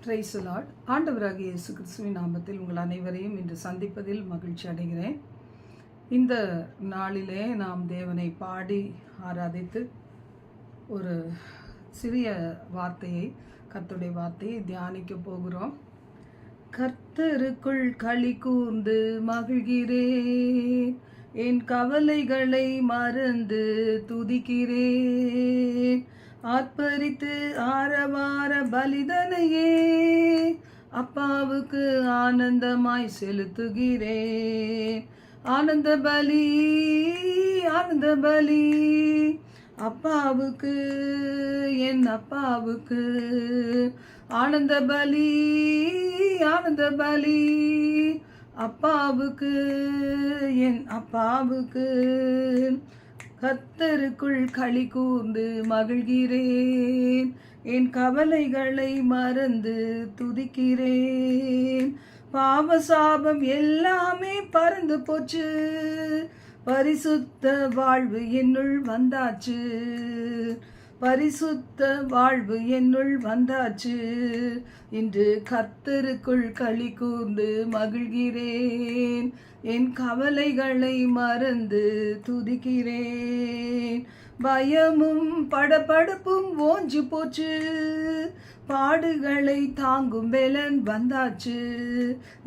Praise the Lord. ஆண்டவராகிய இயேசு கிறிஸ்துவின் நாமத்தில் உங்கள் அனைவரையும் இன்று சந்திப்பதில் மகிழ்ச்சி அடைகிறேன். இந்த நாளிலே நாம் தேவனை பாடி ஆராதித்து ஒரு சிறிய வார்த்தையை, கர்த்தருடைய வார்த்தையை தியானிக்க போகிறோம். கர்த்தருக்குள் களி கூர்ந்து மகிழ்கிறேன், என் கவலைகளை மறந்து துதிக்கிறேன். ஆர்ப்பரித்து ஆரவார பலிதனையே அப்பாவுக்கு ஆனந்தமாய் செலுத்துகிறேன். ஆனந்த பலி, ஆனந்த பலி அப்பாவுக்கு, என் அப்பாவுக்கு ஆனந்த பலி, ஆனந்த பலி அப்பாவுக்கு, என் அப்பாவுக்கு. கர்த்தருக்குள் களி கூர்ந்து மகிழ்கிறேன், என் கவலைகளை மறந்து துதிக்கிறேன். பாவசாபம் எல்லாமே பறந்து போச்சு, பரிசுத்த வாழ்வு என்னுள் வந்தாச்சு, பரிசுத்த வாழ்வு என்னுள் வந்தாச்சு. இன்று கர்த்தருக்குள் களி கூர்ந்து மகிழ்கிறேன், என் கவலைகளை மறந்து துதிக்கிறேன். பயமும் படபடப்பும் ஓஞ்சு போச்சு, பாடுகளை தாங்கும் பெலன் வந்தாச்சு.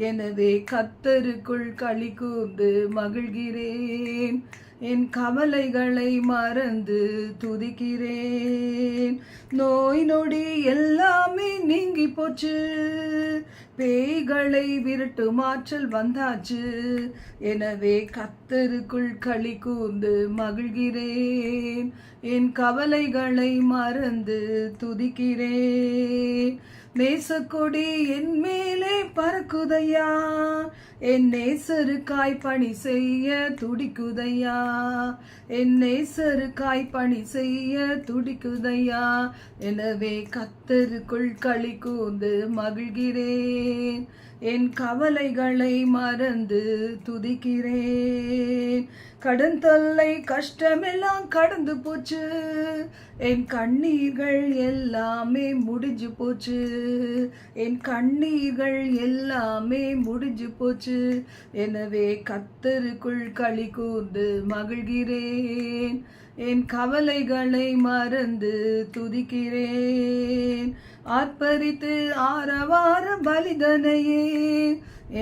எனவே கர்த்தருக்குள் களி கூர்ந்து மகிழ்கிறேன், என் கவலைகளை மறந்து துதிக்கிறேன். நோய் நொடி எல்லாமே நீங்கி போச்சு, பேய்களை விரட்டும் ஆற்றல் வந்தாச்சு. எனவே கர்த்தருக்குள் களி கூர்ந்து மகிழ்கிறேன், என் கவலைகளை மறந்து துதிக்கிறேன். நேசக்கொடி என் மேலே பறக்குதையா, என் நேசருக்காய் பணி செய்ய துடிக்குதையா, என் நேசருக்காய் பணி செய்ய துடிக்குதையா. எனவே கர்த்தருக்குள் களி கூர்ந்து மகிழ்கிறேன், என் கவலைகளை மறந்து துதிக்கிறேன். கடன் தொல்லை கஷ்டமெல்லாம் கடந்து போச்சு, என் கண்ணீர்கள் எல்லாமே முடிஞ்சு போச்சு, என் கண்ணீர்கள் எல்லாமே முடிஞ்சு போச்சு. எனவே கர்த்தருக்குள் களி கூர்ந்து மகிழ்கிறேன், என் கவலைகளை மறந்து துதிக்கிறேன். ஆர்ப்பரித்து ஆரவார பலிதனையே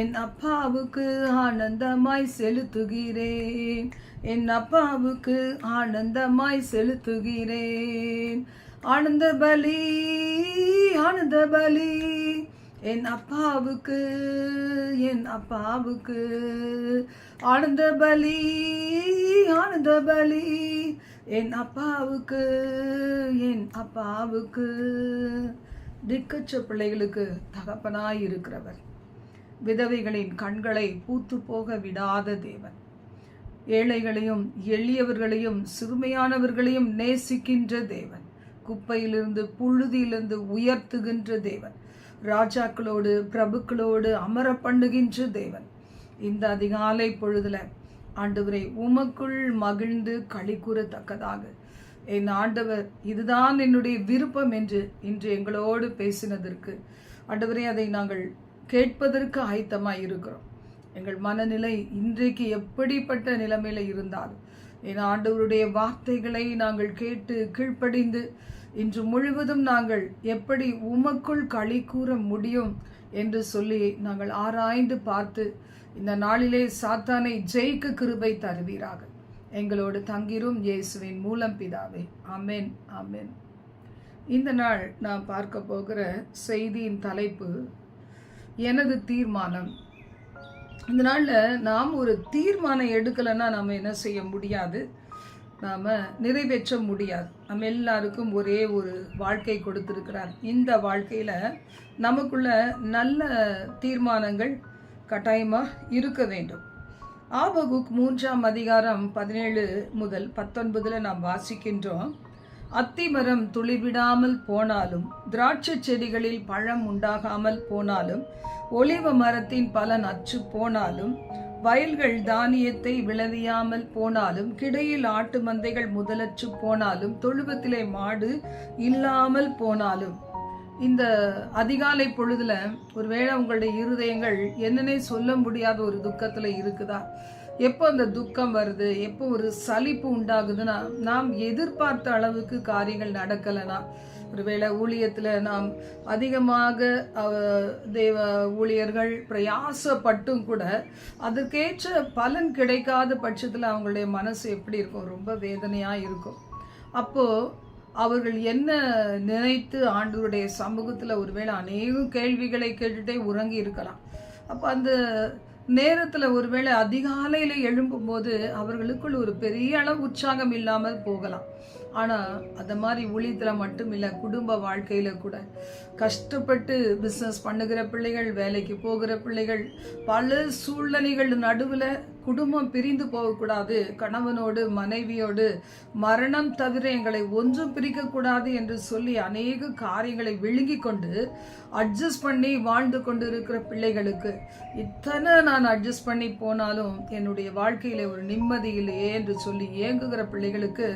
என் அப்பாவுக்கு ஆனந்தமாய் செலுத்துகிறேன், என் அப்பாவுக்கு ஆனந்தமாய் செலுத்துகிறேன். ஆனந்த பலி, ஆனந்த பலி என் அப்பாவுக்கு, என் அப்பாவுக்கு ஆனந்த பலி, ஆனந்த பலி என் அப்பாவுக்கு, என் அப்பாவுக்கு. திக்கற்ற பிள்ளைகளுக்கு தகப்பனாய் இருக்கிறவர், விதவைகளின் கண்களை பூத்து போக விடாத தேவன், ஏழைகளையும் எளியவர்களையும் சிறுமையானவர்களையும் நேசிக்கின்ற தேவன், குப்பையிலிருந்து புழுதியிலிருந்து உயர்த்துகின்ற தேவன், ராஜாக்களோடு பிரபுக்களோடு அமர பண்ணுகின்ற தேவன். இந்த அதிகாலை பொழுதுல ஆண்டவரை உமக்குள் மகிழ்ந்து களி கூறத்தக்கதாக என் ஆண்டவர் இதுதான் என்னுடைய விருப்பம் என்று இன்று எங்களோடு பேசினதற்கு ஆண்டவரே அதை நாங்கள் கேட்பதற்கு ஆயத்தமாய் இருக்கிறோம். எங்கள் மனநிலை இன்றைக்கு எப்படிப்பட்ட நிலைமையில இருந்தாலும் என் ஆண்டவருடைய வார்த்தைகளை நாங்கள் கேட்டு கீழ்ப்படிந்து இன்று முழுவதும் நாங்கள் எப்படி உமக்குள் களி கூற முடியும் என்று சொல்லி நாங்கள் ஆராய்ந்து பார்த்து இந்த நாளிலே சாத்தானை ஜெயிக்க கிருபை தருவீராக. எங்களோடு தங்கிரும் இயேசுவின் மூலம் பிதாவே, ஆமென், ஆமென். இந்த நாள் நான் பார்க்க போகிற செய்தியின் தலைப்பு எனது தீர்மானம். இந்த நாளில் நாம் ஒரு தீர்மானம் எடுக்கலைன்னா நாம் என்ன செய்ய முடியாது, நாம் நிறைவேற்ற முடியாது. நம்ம எல்லாருக்கும் ஒரே ஒரு வாழ்க்கை கொடுத்துருக்கிறார். இந்த வாழ்க்கையில் நமக்குள்ள நல்ல தீர்மானங்கள் கட்டாயமாக இருக்க வேண்டும். ஆபகுக் 3ஆம் அதிகாரம் 17 முதல் 19 நாம் வாசிக்கின்றோம். அத்திமரம் துளிர்விடாமல் போனாலும், திராட்சை செடிகளில் பழம் உண்டாகாமல் போனாலும், ஒலிவ மரத்தின் பலன் அற்று போனாலும், வயல்கள் தானியத்தை விளைவியாமல் போனாலும், கிடையில் ஆட்டு மந்தைகள் முதலற்று போனாலும், தொழுவத்திலே மாடு இல்லாமல் போனாலும், இந்த அதிகாலை பொழுதுல ஒருவேளை உங்களுடைய இருதயங்கள் என்னன்னே சொல்ல முடியாத ஒரு துக்கத்துல இருக்குதா? எப்போ அந்த துக்கம் வருது, எப்போ ஒரு சலிப்பு உண்டாகுதுன்னா, நாம் எதிர்பார்த்த அளவுக்கு காரியங்கள் நடக்கலைன்னா, ஒருவேளை ஊழியத்தில் நாம் அதிகமாக தேவ ஊழியர்கள் பிரயாசப்பட்டும் கூட அதற்கேற்ற பலன் கிடைக்காத பட்சத்தில் அவங்களுடைய மனசு எப்படி இருக்கும்? ரொம்ப வேதனையாக இருக்கும். அப்போது அவர்கள் என்ன நினைத்து ஆண்டவருடைய சமூகத்தில் ஒருவேளை அநேக கேள்விகளை கேட்டுட்டே உறங்கி இருக்கலாம். அப்போ அந்த நேரத்தில் ஒருவேளை அதிகாலையில் எழும்பும்போது அவர்களுக்குள் ஒரு பெரிய அளவு உற்சாகம் இல்லாமல் போகலாம். ஆனால் அந்த மாதிரி ஊழியத்தில் மட்டும் இல்லை, குடும்ப வாழ்க்கையில் கூட கஷ்டப்பட்டு பிஸ்னஸ் பண்ணுகிற பிள்ளைகள், வேலைக்கு போகிற பிள்ளைகள், பல சூழ்நிலைகள் நடுவில் குடும்பம் பிரிந்து போகக்கூடாது, கணவனோடு மனைவியோடு மரணம் தவிர எங்களை ஒன்றும் பிரிக்கக்கூடாது என்று சொல்லி அநேக காரியங்களை விழுங்கி கொண்டு அட்ஜஸ்ட் பண்ணி வாழ்ந்து கொண்டு இருக்கிற பிள்ளைகளுக்கு, இத்தனை நான் அட்ஜஸ்ட் பண்ணி போனாலும் என்னுடைய வாழ்க்கையில் ஒரு நிம்மதி இல்லையே என்று சொல்லி ஏங்குகிற பிள்ளைகளுக்கு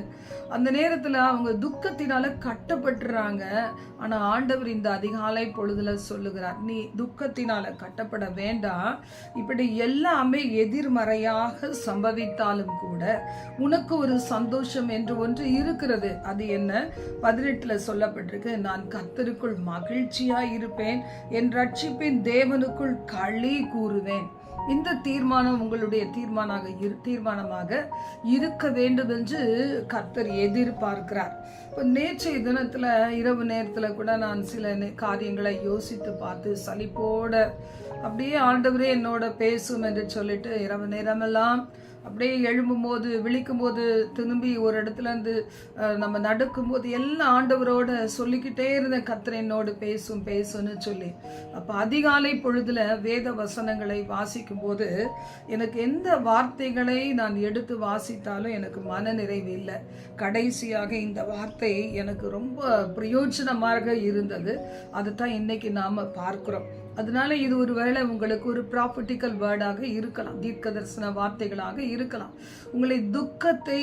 அந்த நேரத்தில் அவங்க துக்கத்தினால கட்டப்பட்டுறாங்க. ஆனால் ஆண்டவர் இந்த அதிகாலை பொழுதுல சொல்லுகிறார், நீ துக்கத்தினால கட்டப்பட வேண்டாம். இப்படி எல்லாமே எதிர்மறையாக சம்பவித்தாலும் கூட உனக்கு ஒரு சந்தோஷம் என்று ஒன்று இருக்கிறது. அது என்ன? 18 சொல்லப்பட்டிருக்கு, நான் கர்த்தருக்குள் மகிழ்ச்சியாய் இருப்பேன், என் ரட்சிப்பின் தேவனுக்குள் களி கூறுவேன். இந்த தீர்மானம் உங்களுடைய தீர்மானமாக இருக்க வேண்டும் என்று கர்த்தர் எதிர்பார்க்கிறார். இப்போ நேற்றைய தினத்தில் இரவு நேரத்தில் கூட நான் சில காரியங்களை யோசித்து பார்த்து சலிப்போட அப்படியே ஆண்டவரே என்னோட பேசும் என்று சொல்லிட்டு இரவு நேரமெல்லாம் அப்படியே எழும்பும்போது விழிக்கும்போது திரும்பி ஒரு இடத்துலேருந்து நம்ம நடக்கும்போது எல்லாம் ஆண்டவரோட சொல்லிக்கிட்டே இருந்த கர்த்தர் என்னோடு பேசும்னு சொல்லி. அப்போ அதிகாலை பொழுதுல வேத வசனங்களை வாசிக்கும் போது எனக்கு எந்த வார்த்தைகளை நான் எடுத்து வாசித்தாலும் எனக்கு மன நிறைவு இல்லை. கடைசியாக இந்த வார்த்தை எனக்கு ரொம்ப பிரயோஜனமாக இருந்தது. அதுதான் இன்னைக்கு நாம் பார்க்கிறோம். அதனால இது ஒரு வேளை உங்களுக்கு ஒரு ப்ராப்பர்ட்டிக்கல் வேர்டாக இருக்கலாம், தீர்க்க தரிசன வார்த்தைகளாக இருக்கலாம். உங்களை துக்கத்தை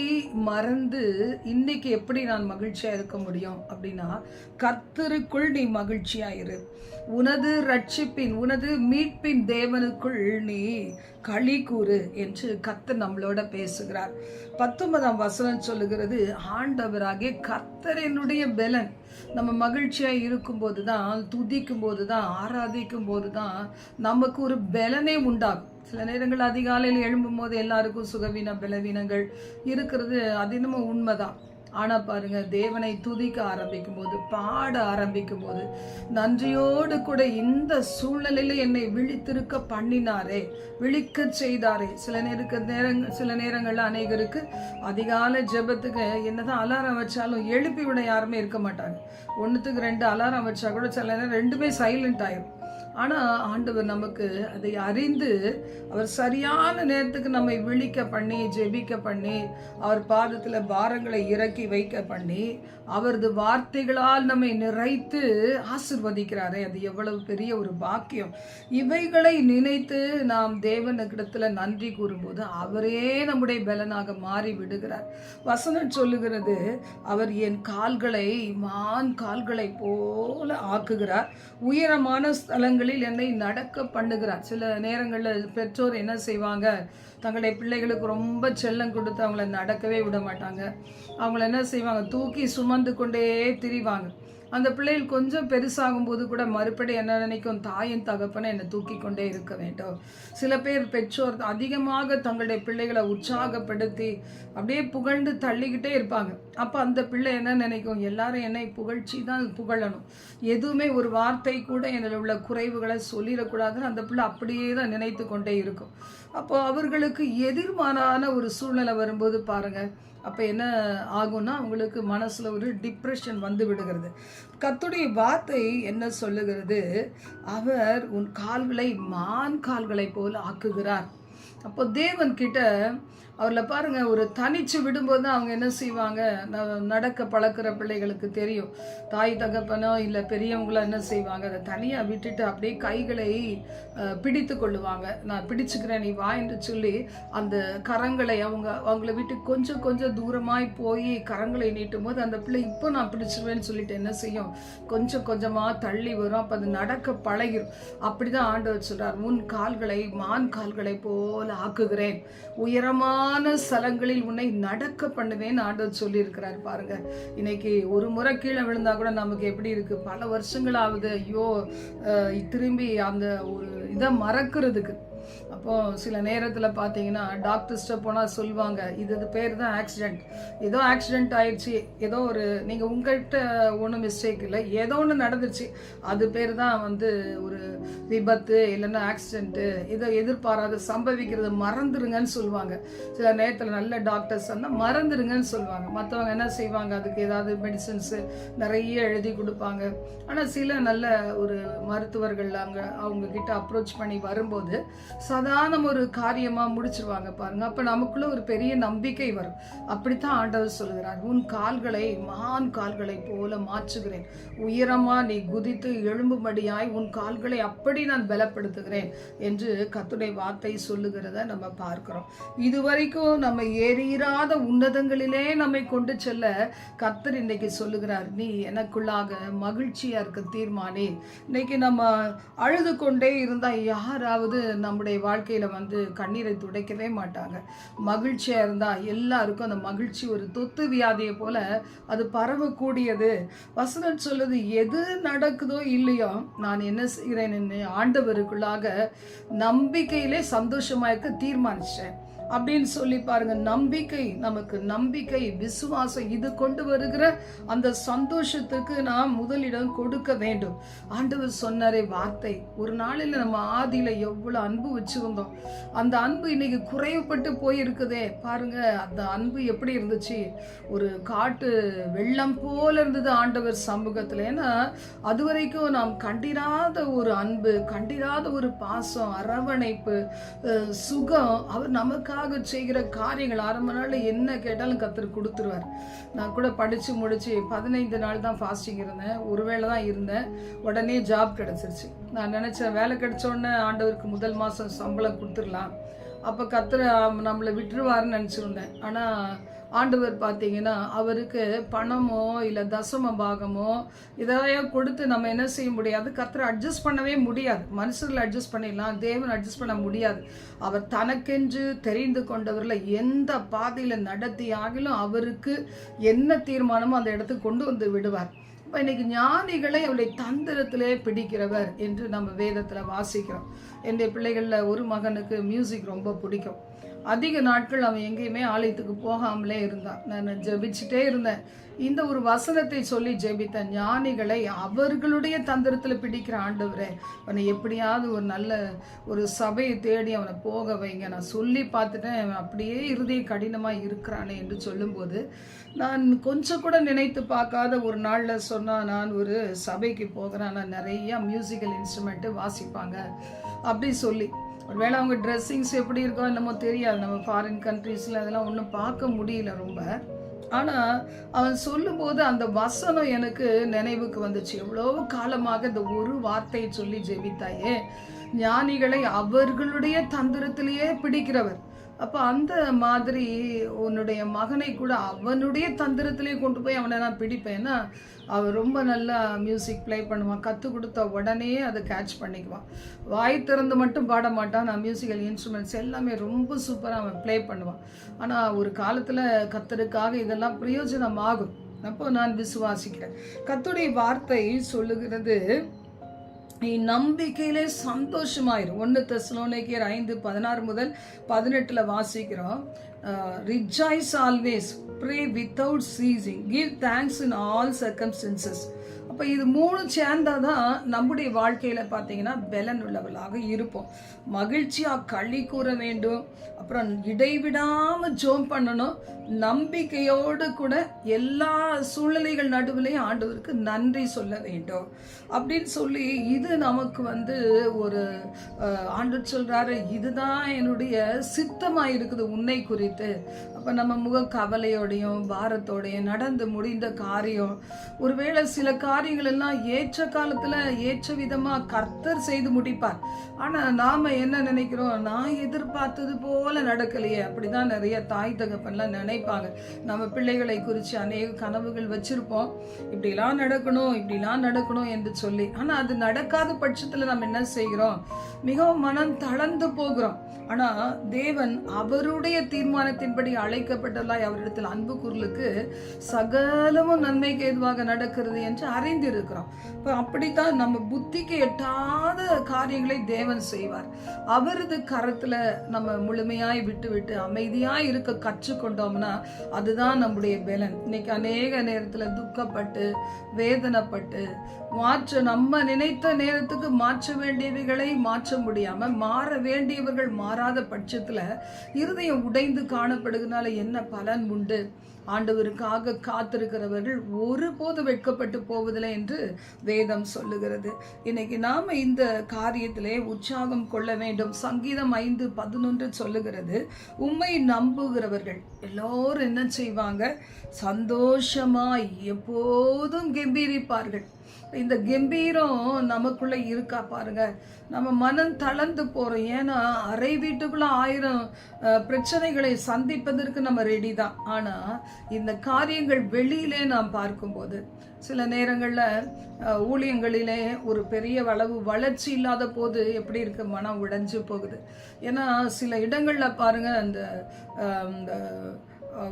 மறந்து இன்னைக்கு எப்படி நான் மகிழ்ச்சியா இருக்க முடியும் அப்படின்னா, கர்த்தருக்குள் நீ மகிழ்ச்சியாயிரு, உனது ரட்சிப்பின் உனது மீட்பின் தேவனுக்குள் நீ களி கூறு என்று கர்த்தர் நம்மளோட பேசுகிறார். 19 சொல்லுகிறது, ஆண்டவராகிய கர்த்தர் என்னுடைய பெலன். நம்ம மகிழ்ச்சியாக இருக்கும்போது தான், துதிக்கும் போது தான், ஆராதிக்கும் போது தான் நமக்கு ஒரு பலனே உண்டாகும். சில நேரங்கள் அதிகாலையில் எழும்பும் போது எல்லாருக்கும் சுகவீன பலவீனங்கள் இருக்கிறது, அது இன்னமும் உண்மைதான். ஆனால் பாருங்க, தேவனை துதிக்க ஆரம்பிக்கும் போது, பாட ஆரம்பிக்கும் போது, நன்றியோடு கூட இந்த சூழ்நிலையில என்னை விழித்திருக்க பண்ணினாரே, விழிக்க செய்தாரே. சில நேரங்கள்ல அநேகருக்கு அதிகாலை ஜெபத்துக்கு என்னதான் அலாரம் வச்சாலும் எழுப்பி விட யாருமே இருக்க மாட்டாங்க. 1க்கு 2 அலாரம் வச்சா கூட சில நேரம் 2மே சைலண்ட் ஆயிரும். ஆனால் ஆண்டவர் நமக்கு அதை அறிந்து அவர் சரியான நேரத்துக்கு நம்மை விழிக்க பண்ணி, ஜெபிக்க பண்ணி, அவர் பாதத்தில் பாரங்களை இறக்கி வைக்க பண்ணி, அவரது வார்த்தைகளால் நம்மை நிறைத்து ஆசிர்வதிக்கிறாரே, அது எவ்வளவு பெரிய ஒரு பாக்கியம். இவைகளை நினைத்து நாம் தேவனுக்கிடத்தில் நன்றி கூறும்போது அவரே நம்முடைய பலனாக மாறி விடுகிறார். வசனம் சொல்லுகிறது, அவர் என் கால்களை மான் கால்களை போல ஆக்குகிறார், உயரமான ஸ்தலங்களில் என்னை நடக்க பண்ணுகிறார். சில நேரங்களில் பெற்றோர் என்ன செய்வாங்க, தங்களுடைய பிள்ளைகளுக்கு ரொம்ப செல்லம் கொடுத்து அவங்கள நடக்கவே விட மாட்டாங்க. அவங்கள என்ன செய்வாங்க, தூக்கி சுமந்து கொண்டே திரிவாங்க. அந்த பிள்ளைகள் கொஞ்சம் பெருசாகும் போது கூட மறுபடி என்ன நினைக்கும், தாயின் தகப்பனை என்னை தூக்கி கொண்டே இருக்க வேண்டும். சில பேர் பெற்றோர் அதிகமாக தங்களுடைய பிள்ளைகளை உற்சாகப்படுத்தி அப்படியே புகழ்ந்து தள்ளிக்கிட்டே இருப்பாங்க. அப்போ அந்த பிள்ளை என்ன நினைக்கும், எல்லாரும் என்னை புகழ்ச்சி தான் புகழணும், எதுவுமே ஒரு வார்த்தை கூட என்னில் உள்ள குறைவுகளை சொல்லிடக்கூடாதுன்னு அந்த பிள்ளை அப்படியே தான் நினைத்து கொண்டே இருக்கும். அப்போ அவர்களுக்கு எதிர்மாறான ஒரு சூழ்நிலை வரும்போது பாருங்கள், அப்போ என்ன ஆகும்னா அவங்களுக்கு மனசில் ஒரு டிப்ரெஷன் வந்து விடுகிறது. கர்த்தருடைய வார்த்தை என்ன சொல்லுகிறது, அவர் உன் கால்களை மான் கால்களை போல ஆக்குகிறார். அப்போ தேவன் கிட்ட அவரில் பாருங்கள், ஒரு தனிச்சு விடும்போது தான் அவங்க என்ன செய்வாங்க, நடக்க பழக்கிற பிள்ளைகளுக்கு தெரியும். தாய் தகப்பனோ இல்லை பெரியவங்களோ என்ன செய்வாங்க, அதை தனியாக விட்டுட்டு அப்படியே கைகளை பிடித்து கொள்ளுவாங்க. நான் பிடிச்சுக்கிறேன் நீ வா என்று சொல்லி அந்த கரங்களை அவங்கள விட்டு கொஞ்சம் கொஞ்சம் தூரமாய் போய் கரங்களை நீட்டும் போது அந்த பிள்ளை இப்போ நான் பிடிச்சிருவேன்னு சொல்லிட்டு என்ன செய்யும், கொஞ்சம் கொஞ்சமாக தள்ளி வரும். அப்போ அது நடக்க பழகிடும். அப்படிதான் ஆண்டவர் சொல்றார், உன் கால்களை மான் கால்களை போல ஆக்குகிறேன், உயரமான ஸ்தலங்களில் உன்னை நடக்க பண்ணுவேன் ஆண்டவர் சொல்லி இருக்கிறார். பாருங்க, இன்னைக்கு ஒரு முறை கீழே விழுந்தா கூட நமக்கு எப்படி இருக்கு, பல வருஷங்களாவது ஐயோ திரும்பி அந்த ஒரு இதை மறக்கிறதுக்கு. அப்போ சில நேரத்தில் பார்த்தீங்கன்னா டாக்டர்ஸ்ட்ட போனால் சொல்லுவாங்க, இது பேர் தான் ஆக்சிடெண்ட், ஏதோ ஆக்சிடெண்ட் ஆயிடுச்சு, ஏதோ ஒரு நீங்கள் உங்கள்கிட்ட ஒன்றும் மிஸ்டேக் இல்லை, ஏதோ ஒன்று நடந்துச்சு, அது பேர் தான் ஒரு விபத்து இல்லைன்னா ஆக்சிடென்ட்டு, இதை எதிர்பாராத சம்பவிக்கிறது, மறந்துருங்கன்னு சொல்லுவாங்க. சில நேரத்தில் நல்ல டாக்டர்ஸ் வந்தால் மறந்துருங்கன்னு சொல்லுவாங்க. மற்றவங்க என்ன செய்வாங்க, அதுக்கு ஏதாவது மெடிசன்ஸு நிறைய எழுதி கொடுப்பாங்க. ஆனால் சில நல்ல ஒரு மருத்துவர்கள் அவங்க கிட்ட அப்ரோச் பண்ணி வரும்போது சாதாரண ஒரு காரியமா முடிச்சிருவாங்க பாருங்க. அப்ப நமக்குள்ள ஒரு பெரிய நம்பிக்கை வரும். அப்படித்தான் ஆண்டவர் சொல்லுகிறார், உன் கால்களை மான் கால்களை போல மாற்றுகிறேன், உயரமா நீ குதித்து எழும்பும்படியாய் உன் கால்களை அப்படி நான் பலப்படுத்துகிறேன் என்று கர்த்தருடைய வார்த்தை சொல்லுகிறத நம்ம பார்க்கிறோம். இதுவரைக்கும் நம்ம ஏறியிராத உன்னதங்களிலே நம்மை கொண்டு செல்ல கர்த்தர் இன்னைக்கு சொல்லுகிறார், நீ எனக்குள்ளாக மகிழ்ச்சியா இருக்க தீர்மானே. இன்னைக்கு நம்ம அழுது கொண்டே இருந்தா யாராவது நம்முடைய வாழ்க்கையில கண்ணீரை துடைக்கவே மாட்டாங்க. மகிழ்ச்சியா இருந்தா எல்லாருக்கும் அந்த மகிழ்ச்சி ஒரு தொத்து வியாதியை போல அது பரவக்கூடியது. வசனம் சொல்லுது, எது நடக்குதோ இல்லையோ நான் என்ன செய்கிறேன், ஆண்டவருக்குள்ளாக நம்பிக்கையிலே சந்தோஷமா இருக்க தீர்மானிச்சேன் அப்படின்னு சொல்லி பாருங்க. நம்பிக்கை, நமக்கு நம்பிக்கை விசுவாசம் இது கொண்டு வருகிற அந்த சந்தோஷத்துக்கு நாம் முதலிடம் கொடுக்க வேண்டும். ஆண்டவர் சொன்னாரே வார்த்தை, ஒரு நாளில் நம்ம ஆதியில எவ்வளவு அன்பு வச்சிருந்தோம், அந்த அன்பு இன்னைக்கு குறைவுபட்டு போயிருக்குதே பாருங்க. அந்த அன்பு எப்படி இருந்துச்சு, ஒரு காட்டு வெள்ளம் போல இருந்தது ஆண்டவர் சமூகத்துல. ஏன்னா அது வரைக்கும் நாம் கண்டிராத ஒரு அன்பு, கண்டிராத ஒரு பாசம், அரவணைப்பு, சுகம். அவர் நமக்காக செய்கிற காரியங்கள் 1/2 மணி நேரம் என்ன கேட்டாலும் கர்த்தர் கொடுத்துருவார். நான் கூட படிச்சு முடிச்சு 15 நாள் தான் ஃபாஸ்டிங் இருந்தேன், ஒருவேளை தான் இருந்தேன். உடனே ஜாப் கிடைச்சிருச்சு. நான் நினைச்சேன் வேலை கிடைச்ச உடனே ஆண்டவருக்கு முதல் மாசம் சம்பளம் கொடுத்துடலாம், அப்போ கர்த்தர் நம்மளை விட்டுருவாருன்னு நினச்சிருந்தேன். ஆனால் ஆண்டவர் பார்த்தீங்கன்னா அவருக்கு பணமோ இல்லை தசம பாகமோ இதையோ கொடுத்து நம்ம என்ன செய்ய முடியாது, கர்த்தரை அட்ஜஸ்ட் பண்ணவே முடியாது. மனுஷர்களை அட்ஜஸ்ட் பண்ணிடலாம், தேவன் அட்ஜஸ்ட் பண்ண முடியாது. அவர் தனக்கென்று தெரிந்து கொண்டவர்களை எந்த பாதையில் நடத்தி ஆகிலும் அவருக்கு என்ன தீர்மானமோ அந்த இடத்துக்கு கொண்டு வந்து விடுவார். இப்போ இன்னைக்கு ஞானிகளை அவருடைய தந்திரத்திலே பிடிக்கிறவர் என்று நம்ம வேதத்தில் வாசிக்கிறோம். என்னுடைய பிள்ளைகளில் ஒரு மகனுக்கு மியூசிக் ரொம்ப பிடிக்கும். அதிக நாட்கள் அவன் எங்கேயுமே ஆலயத்துக்கு போகாமலே இருந்தான். நான் ஜெபிச்சுட்டே இருந்தேன். இந்த ஒரு வசனத்தை சொல்லி ஜெபித்தேன், ஞானிகளை அவர்களுடைய தந்திரத்தில் பிடிக்கிற ஆண்டவரே, அவனை எப்படியாவது ஒரு நல்ல ஒரு சபையை தேடி அவனை போக வைங்க. நான் சொல்லி பார்த்துட்டேன், அவன் அப்படியே இருதய கடினமாக இருக்கிறானே என்று சொல்லும்போது நான் கொஞ்சம் கூட நினைத்து பார்க்காத ஒரு நாளில் சொன்னால், நான் ஒரு சபைக்கு போகிறேன், நான் நிறையா மியூசிக்கல் இன்ஸ்ட்ருமெண்ட்டு வாசிப்பாங்க அப்படி சொல்லி. ஒருவேளை அவங்க ட்ரெஸ்ஸிங்ஸ் எப்படி இருக்கோ என்னமோ தெரியாது, நம்ம ஃபாரின் கண்ட்ரீஸில் அதெல்லாம் ஒன்றும் பார்க்க முடியல ரொம்ப. ஆனால் அவன் சொல்லும்போது அந்த வசனம் எனக்கு நினைவுக்கு வந்துச்சு. எவ்வளோ காலமாக இந்த ஒரு வார்த்தையை சொல்லி ஜெபித்தாயே, ஞானிகளை அவர்களுடைய தந்திரத்திலேயே பிடிக்கிறவர். அப்போ அந்த மாதிரி உன்னுடைய மகனை கூட அவனுடைய தந்திரத்திலே கொண்டு போய் அவனை நான் பிடிப்பேன். ஏன்னா அவன் ரொம்ப நல்லா மியூசிக் ப்ளே பண்ணுவான், கற்றுக் கொடுத்த உடனே அதை கேட்ச் பண்ணிக்குவான். வாய் திறந்து மட்டும் பாட மாட்டான், நான் மியூசிக்கல் இன்ஸ்ட்ருமெண்ட்ஸ் எல்லாமே ரொம்ப சூப்பராக அவன் ப்ளே பண்ணுவான். ஆனால் ஒரு காலத்தில் கர்த்தருக்காக இதெல்லாம் பிரயோஜனமாகும். அப்போ நான் விசுவாசிக்கிறேன். கர்த்தருடைய வார்த்தை சொல்லுகிறது, நீ நம்பிக்கையிலே சந்தோஷமாயிரும். 1 தெசலோனிக்கேயர் 5:16 முதல் 18 வாசிக்கிறோம். Rejoice always, pray without ceasing, give thanks in all circumstances. அப்போ அப்போ இது 3 சேர்ந்தாதான் நம்முடைய வாழ்க்கையில் பார்த்தீங்கன்னா பலன் உள்ளவர்களாக இருப்போம். மகிழ்ச்சியாக களி கூற வேண்டும், அப்புறம் இடைவிடாமல் ஜெபம் பண்ணணும், நம்பிக்கையோடு கூட எல்லா சூழ்நிலைகள் நடுவிலையும் ஆண்டவருக்கு நன்றி சொல்ல வேண்டும் அப்படின்னு சொல்லி, இது நமக்கு ஒரு ஆண்டவர் சொல்கிறாரு, இதுதான் என்னுடைய சித்தமாக இருக்குது உன்னை குறித்து. அப்போ நம்ம முக கவலையோடையும் பாரத்தோடையும் நடந்து முடிந்த காரியம், ஒருவேளை சில காரியங்கள் எல்லாம் ஏற்ற காலத்தில் ஏற்ற விதமாக கர்த்தர் செய்து முடிப்பார். ஆனால் நாம் என்ன நினைக்கிறோம், நான் எதிர்பார்த்தது போல நடக்கலையே. அப்படிதான் நிறைய தாய் தகப்பன்லாம் நினைப்பாங்க. நம்ம பிள்ளைகளை குறித்து அநேக கனவுகள் வச்சிருப்போம், இப்படிலாம் நடக்கணும் இப்படிலாம் நடக்கணும் என்று சொல்லி. ஆனால் அது நடக்காத பட்சத்தில் நம்ம என்ன செய்கிறோம், மிகவும் மனம் தளர்ந்து போகிறோம். ஆனால் தேவன் அவருடைய தீர்மானத்தின்படி அழைக்கப்பட்டதாய் அவரிடத்தில் அன்பு கூறலுக்கு சகலமும் நன்மைக்கு ஏதுவாக நடக்கிறது என்று அறிந்திருக்கிறோம். இப்போ அப்படித்தான் நம்ம புத்திக்கு எட்டாத காரியங்களை தேவன் செய்வார். அவரது கரத்தில் நம்ம முழுமையாய் விட்டு அமைதியாய் இருக்க கற்றுக்கொண்டோம்னா அதுதான் நம்முடைய பலன். இன்னைக்கு அநேக நேரத்தில் துக்கப்பட்டு வேதனைப்பட்டு நம்ம நினைத்த நேரத்துக்கு மாற்ற வேண்டியவைகளை மாற்ற முடியாம மாற வேண்டியவர்கள் மாறாத பட்சத்துல இருதயம் உடைந்து காணப்படுகிறதுனால என்ன பலன் உண்டு? ஆண்டவருக்காக காத்திருக்கிறவர்கள் ஒருபோது வெட்கப்பட்டு போவதில்லை என்று வேதம் சொல்லுகிறது. இன்னைக்கு நாம இந்த காரியத்திலே உற்சாகம் கொள்ள வேண்டும். சங்கீதம் 5:11 சொல்லுகிறது, உம்மை நம்புகிறவர்கள் எல்லோரும் என்ன செய்வாங்க, சந்தோஷமாய் எப்போதும் கெம்பீரிப்பார்கள். இந்த கம்பீரம் நமக்குள்ள இருக்கா பாருங்க. நம்ம மனம் தளர்ந்து போறோம். ஏன்னா அறை வீட்டுக்குள்ள 1000 பிரச்சனைகளை சந்திப்பதற்கு நம்ம ரெடி தான். ஆனா இந்த காரியங்கள் வெளியிலே நாம் பார்க்கும்போது சில நேரங்களில் ஊழியங்களிலே ஒரு பெரிய அளவு வளர்ச்சி இல்லாத போது எப்படி இருக்கு, மனம் உடைஞ்சு போகுது. ஏன்னா சில இடங்களில் பாருங்க, அந்த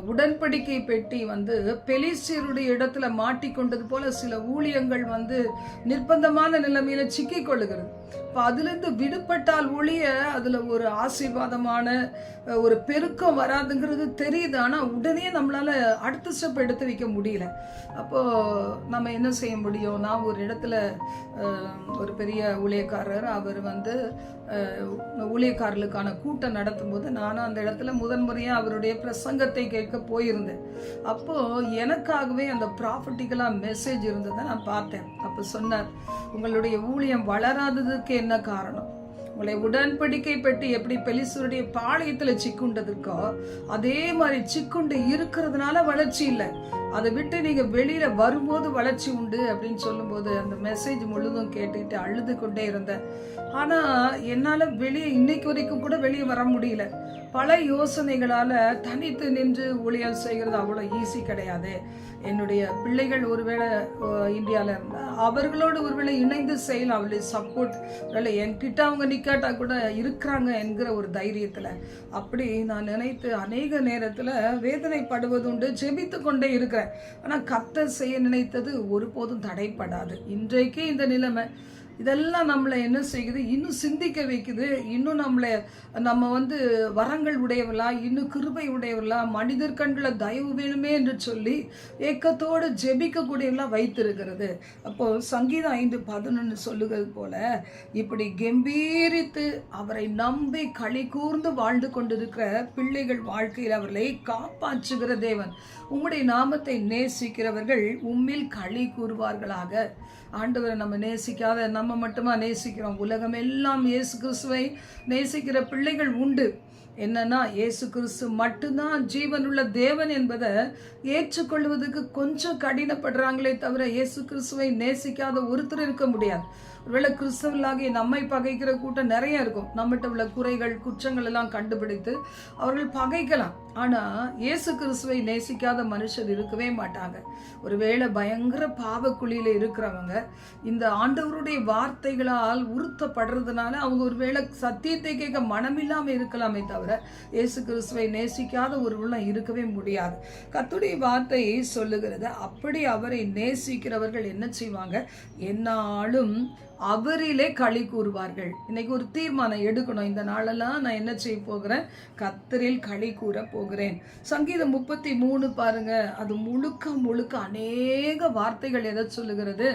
உடன்படிக்கை பெட்டி பெலிஸ்தியருடைய இடத்துல மாட்டிக்கொண்டது போல சில ஊழியங்கள் நிர்பந்தமான நிலைமையில சிக்கி கொள்ளுகிறது. இப்போ அதுலேருந்து விடுபட்டால் ஒழிய அதில் ஒரு ஆசீர்வாதமான ஒரு பெருக்கம் வராதுங்கிறது தெரியுது. ஆனால் உடனே நம்மளால் அடுத்த ஸ்டெப் எடுத்து வைக்க முடியல. அப்போது நம்ம என்ன செய்ய முடியும்? நான் ஒரு இடத்துல ஒரு பெரிய ஊழியக்காரர், அவர் ஊழியக்காரர்களுக்கான கூட்டம் நடத்தும் போது நானும் அந்த இடத்துல முதன்முறையாக அவருடைய பிரசங்கத்தை கேட்க போயிருந்தேன். அப்போது எனக்காகவே அந்த ப்ராஃபிட்டிக்கலாக மெசேஜ் இருந்ததை நான் பார்த்தேன். அப்போ சொன்னார், உங்களுடைய ஊழியம் வளராததுக்கு என்ன காரணம்? உங்களை உடன்படிக்கை பெட்டி எப்படி பெலிஸ்தருடைய பாளையத்தில் சிக்குண்டதுக்கோ அதே மாதிரி சிக்குண்டு இருக்கிறதுனால வளர்ச்சி இல்லை. அதை விட்டு நீங்க வெளியில வரும்போது வளர்ச்சி உண்டு அப்படின்னு சொல்லும்போது அந்த மெசேஜ் முழுதும் கேட்டுக்கிட்டு அழுது கொண்டே இருந்தேன். ஆனா என்னால வெளியே இன்னைக்கு வரைக்கும் கூட வெளியே வர முடியல. பல யோசனைகளால தனித்து நின்று ஊழியம் செய்கிறது அவ்வளோ ஈஸி கிடையாது. என்னுடைய பிள்ளைகள் ஒருவேளை இந்தியாவில் இருந்தால் அவர்களோடு ஒருவேளை இணைந்து செய்யலாம். அவளுடைய சப்போர்ட் இல்லை என்கிட்ட அவங்க நிக்காட்டா கூட இருக்கிறாங்க என்கிற ஒரு தைரியத்தில் அப்படி நான் நினைத்து அநேக நேரத்தில் வேதனைப்படுவதுண்டு, ஜெபித்து கொண்டே இருக்கிறேன். ஆனால் கர்த்தர் செய்ய நினைத்தது ஒருபோதும் தடைப்படாது. இன்றைக்கு இந்த நிலைமை இதெல்லாம் நம்மளை என்ன செய்யுது, இன்னும் சிந்திக்க வைக்குது. இன்னும் நம்ம வரங்கள் உடையவர்களா, இன்னும் கிருபை உடையவர்களா, மனிதர் கண்களை தயவு வேணுமே என்று சொல்லி ஏக்கத்தோடு ஜெபிக்கக்கூடியவர்களா வைத்திருக்கிறது. அப்போ சங்கீதம் 5:11 சொல்லுகிறது போல இப்படி கம்பீரித்து அவரை நம்பி களி கூர்ந்து வாழ்ந்து கொண்டிருக்கிற பிள்ளைகள் வாழ்க்கையில் அவர்களை காப்பாற்றுகிற தேவன். உம்முடைய நாமத்தை நேசிக்கிறவர்கள் உம்மில் களி கூறுவார்களாக. ஆண்டவரை நம்ம நேசிக்காத நம்ம மட்டுமா நேசிக்கிறோம்? உலகம் எல்லாம் இயேசு கிறிஸ்துவை நேசிக்கிற பிள்ளைகள் உண்டு. என்னன்னா இயேசு கிறிஸ்து மட்டும்தான் ஜீவனுள்ள தேவன் என்பதை ஏற்றுக்கொள்வதற்கு கொஞ்சம் கடினப்படுறாங்களே தவிர இயேசு கிறிஸ்துவை நேசிக்காத ஒருத்தர் இருக்க முடியாது. ஒருவேளை கிறிஸ்தவர்களாகிய நம்மை பகைக்கிற கூட்டம் நிறைய இருக்கும். நம்மகிட்ட உள்ள குறைகள் குற்றங்கள் எல்லாம் கண்டுபிடித்து அவர்கள் பகைக்கலாம். ஆனால் இயேசு கிறிஸ்துவை நேசிக்காத மனுஷர் இருக்கவே மாட்டாங்க. ஒருவேளை பயங்கர பாவக்குழியில் இருக்கிறவங்க இந்த ஆண்டவருடைய வார்த்தைகளால் உறுத்தப்படுறதுனால அவங்க ஒருவேளை சத்தியத்தை கேட்க மனமில்லாமல் இருக்கலாமே தவிர இயேசு கிறிஸ்துவை நேசிக்காத ஒரு உள்ளம் இருக்கவே முடியாது. கர்த்தருடைய வார்த்தை சொல்லுகிறது, அப்படி அவரை நேசிக்கிறவர்கள் என்ன செய்வாங்க, என்னாலும் அவரிலே களி கூறுவார்கள். இன்னைக்கு ஒரு தீர்மானம் எடுக்கணும். இந்த நாளெல்லாம் நான் என்ன செய்ய போகிறேன்? கர்த்தரில் களி கூற போகிறேன். சங்கீதம் 33 பாருங்க, அது முழுக்க முழுக்க அநேக வார்த்தைகள் எதை சொல்லுகிறது?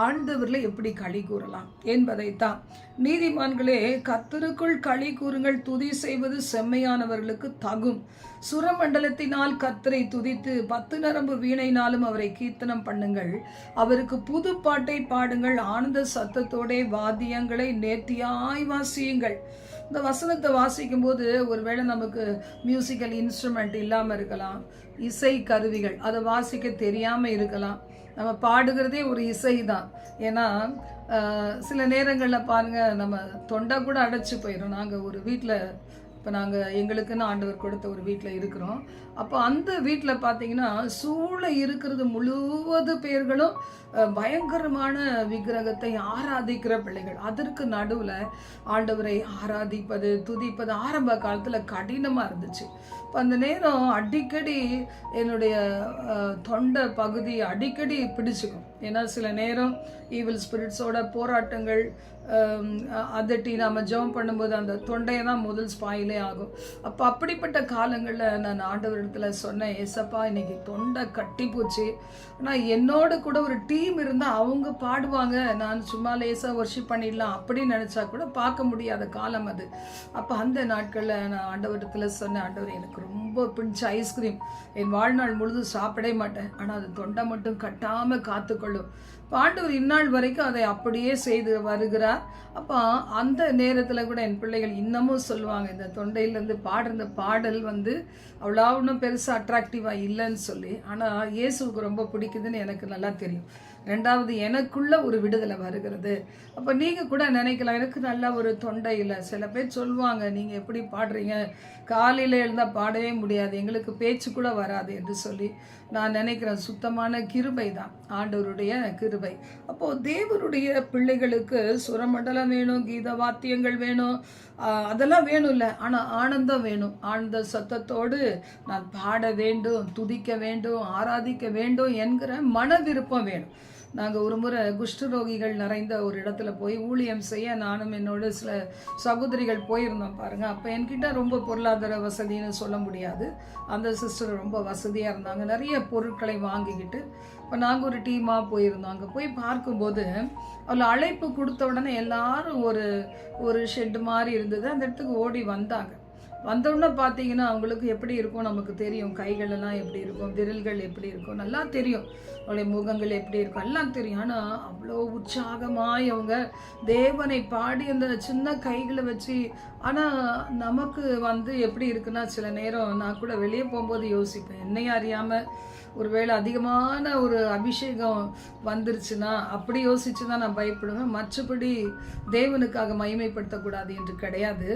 ஆண்டவரில் எப்படி களி கூறலாம் என்பதைத்தான். நீதிமான்களே, கர்த்தருக்குள் களி கூறுங்கள், துதி செய்வது செம்மையானவர்களுக்கு தகும். சுரமண்டலத்தினால் கர்த்தரை துதித்து 10 நரம்பு வீணையினாலும் அவரை கீர்த்தனம் பண்ணுங்கள். அவருக்கு புது பாட்டை பாடுங்கள், ஆனந்த சத்தத்தோட வாத்தியங்களை நேர்த்தியாய் வாசியுங்கள். இந்த வசனத்தை வாசிக்கும் போது ஒருவேளை நமக்கு மியூசிக்கல் இன்ஸ்ட்ருமெண்ட் இல்லாமல் இருக்கலாம், இசை கருவிகள் அதை வாசிக்க தெரியாமல் இருக்கலாம். நம்ம பாடுகிறதே ஒரு இசை தான். ஏன்னா சில நேரங்களில் பாருங்கள், நம்ம தொண்டை கூட அடைச்சி போயிடும். நாங்கள் ஒரு வீட்டில், இப்போ நாங்கள் எங்களுக்குன்னு ஆண்டவர் கொடுத்த ஒரு வீட்டில் இருக்கிறோம். அப்போ அந்த வீட்டில் பார்த்தீங்கன்னா சூழ இருக்கிறது முழுவது பேர்களும் பயங்கரமான விக்கிரகத்தை ஆராதிக்கிற பிள்ளைகள். அதற்கு நடுவில் ஆண்டவரை ஆராதிப்பது, துதிப்பது ஆரம்ப காலத்தில் கடினமாக இருந்துச்சு. இப்போ அந்த நேரம் அடிக்கடி என்னுடைய தொண்டை பகுதி அடிக்கடி பிடிச்சிக்கும். ஏன்னா சில நேரம் ஈவில் ஸ்பிரிட்ஸோட போராட்டங்கள் அதட்டி நாம் ஜெபம் பண்ணும்போது அந்த தொண்டையை தான் முதல் ஸ்பாயிலே ஆகும். அப்போ அப்படிப்பட்ட காலங்களில் நான் ஆண்டவரிடத்தில் சொன்னேன், ஏசப்பா இன்னைக்கு தொண்டை கட்டி போச்சு, ஆனால் என்னோட கூட ஒரு டீம் இருந்தால் அவங்க பாடுவாங்க, நான் சும்மா லேசாக வர்ஷிப் பண்ணிடலாம் அப்படின்னு நினச்சா கூட பார்க்க முடியாத காலம் அது. அப்போ அந்த நாட்களில் நான் ஆண்டவரிடத்தில் சொன்னேன், ஆண்டவர் எனக்கு ரொம்ப பிடிச்ச ஐஸ்கிரீம் என் வாழ்நாள் முழுதும் சாப்பிடவே மாட்டேன், ஆனால் அது தொண்டை மட்டும் கட்டாமல் காத்துக்கொள்ளும். ஆண்டவர் இந்நாள் வரைக்கும் அதை அப்படியே செய்து வருகிறார். அப்போ அந்த நேரத்தில் கூட என் பிள்ளைகள் இன்னமும் சொல்லுவாங்க, இந்த தொண்டையிலேருந்து பாடுற பாடல் அவ்வளோ ஒன்றும் பெருசாக அட்ராக்டிவாக இல்லைன்னு சொல்லி. ஆனால் இயேசுவுக்கு ரொம்ப பிடிக்குதுன்னு எனக்கு நல்லா தெரியும். ரெண்டாவது, எனக்குள்ள ஒரு விடுதலை வருகிறது. அப்போ நீங்கள் கூட நினைக்கலாம், எனக்கு நல்ல ஒரு தொண்டை இல்லை. சில பேர் சொல்லுவாங்க, நீங்கள் எப்படி பாடுறீங்க, காலையில் எழுந்தால் பாடவே முடியாது, எங்களுக்கு பேச்சு கூட வராது என்று சொல்லி. நான் நினைக்கிறேன் சுத்தமான கிருபை தான், ஆண்டவருடைய கிருபை. அப்போது தேவனுடைய பிள்ளைகளுக்கு சுரமண்டலம் வேணும், கீத வாத்தியங்கள் வேணும், அதெல்லாம் வேணும் இல்லை, ஆனால் ஆனந்தம் வேணும். ஆனந்த சத்தத்தோடு நான் பாட வேண்டும், துதிக்க வேண்டும், ஆராதிக்க வேண்டும் என்கிற மன விருப்பம் வேணும். நாங்கள் ஒரு முறை குஷ்டரோகிகள் நிறைந்த ஒரு இடத்துல போய் ஊழியம் செய்ய நானும் என்னோட சில சகோதரிகள் போயிருந்தோம் பாருங்கள். அப்போ என்கிட்ட ரொம்ப பொருளாதார வசதின்னு சொல்ல முடியாது. அந்த சிஸ்டர் ரொம்ப வசதியாக இருந்தாங்க, நிறைய பொருட்களை வாங்கிக்கிட்டு. இப்போ நாங்கள் ஒரு டீமாக போயிருந்தோம். அங்கே போய் பார்க்கும்போது அவள் அழைப்பு கொடுத்த உடனே எல்லாரும் ஒரு ஷெட்டு மாதிரி இருந்தது, அந்த இடத்துக்கு ஓடி வந்தாங்க. வந்தோடனே பார்த்தீங்கன்னா அவங்களுக்கு எப்படி இருக்கும் நமக்கு தெரியும், கைகளெல்லாம் எப்படி இருக்கும், விரல்கள் எப்படி இருக்கும் நல்லா தெரியும், அவளுடைய முகங்கள் எப்படி இருக்கும் எல்லாம் தெரியும். ஆனால் அவ்வளோ உற்சாகமாய் அவங்க தேவனை பாடி அந்த சின்ன கைகளை வச்சு. ஆனால் நமக்கு எப்படி இருக்குன்னா, சில நேரம் நான் கூட வெளியே போகும்போது யோசிப்பேன், என்னையும் அறியாமல் ஒருவேளை அதிகமான ஒரு அபிஷேகம் வந்துருச்சுன்னா அப்படி யோசிச்சு தான் நான் பயப்படுவேன். மற்றபடி தேவனுக்காக மகிமைப்படுத்தக்கூடாது என்று கிடையாது.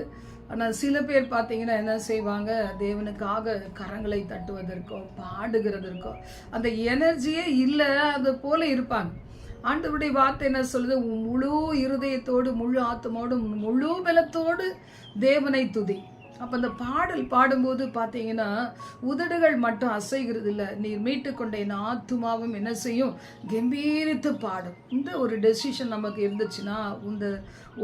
ஆனால் சில பேர் பார்த்தீங்கன்னா என்ன செய்வாங்க, தேவனுக்காக கரங்களை தட்டுவதற்கோ பாடுகிறதற்கோ அந்த எனர்ஜியே இல்லை, அது போல இருப்பாங்க. ஆண்டவருடைய வார்த்தை என்ன சொல்லுது, முழு இருதயத்தோடு, முழு ஆத்மாவோடு, முழு பலத்தோடு தேவனை துதி. அப்போ அந்த பாடல் பாடும்போது பார்த்தீங்கன்னா உதடுகள் மட்டும் அசைகிறது இல்லை, நீர் மீட்டு கொண்ட என் ஆத்துமாவும் என்ன செய்யும், கம்பீரித்து பாடும். இந்த ஒரு டெசிஷன் நமக்கு இருந்துச்சுன்னா, இந்த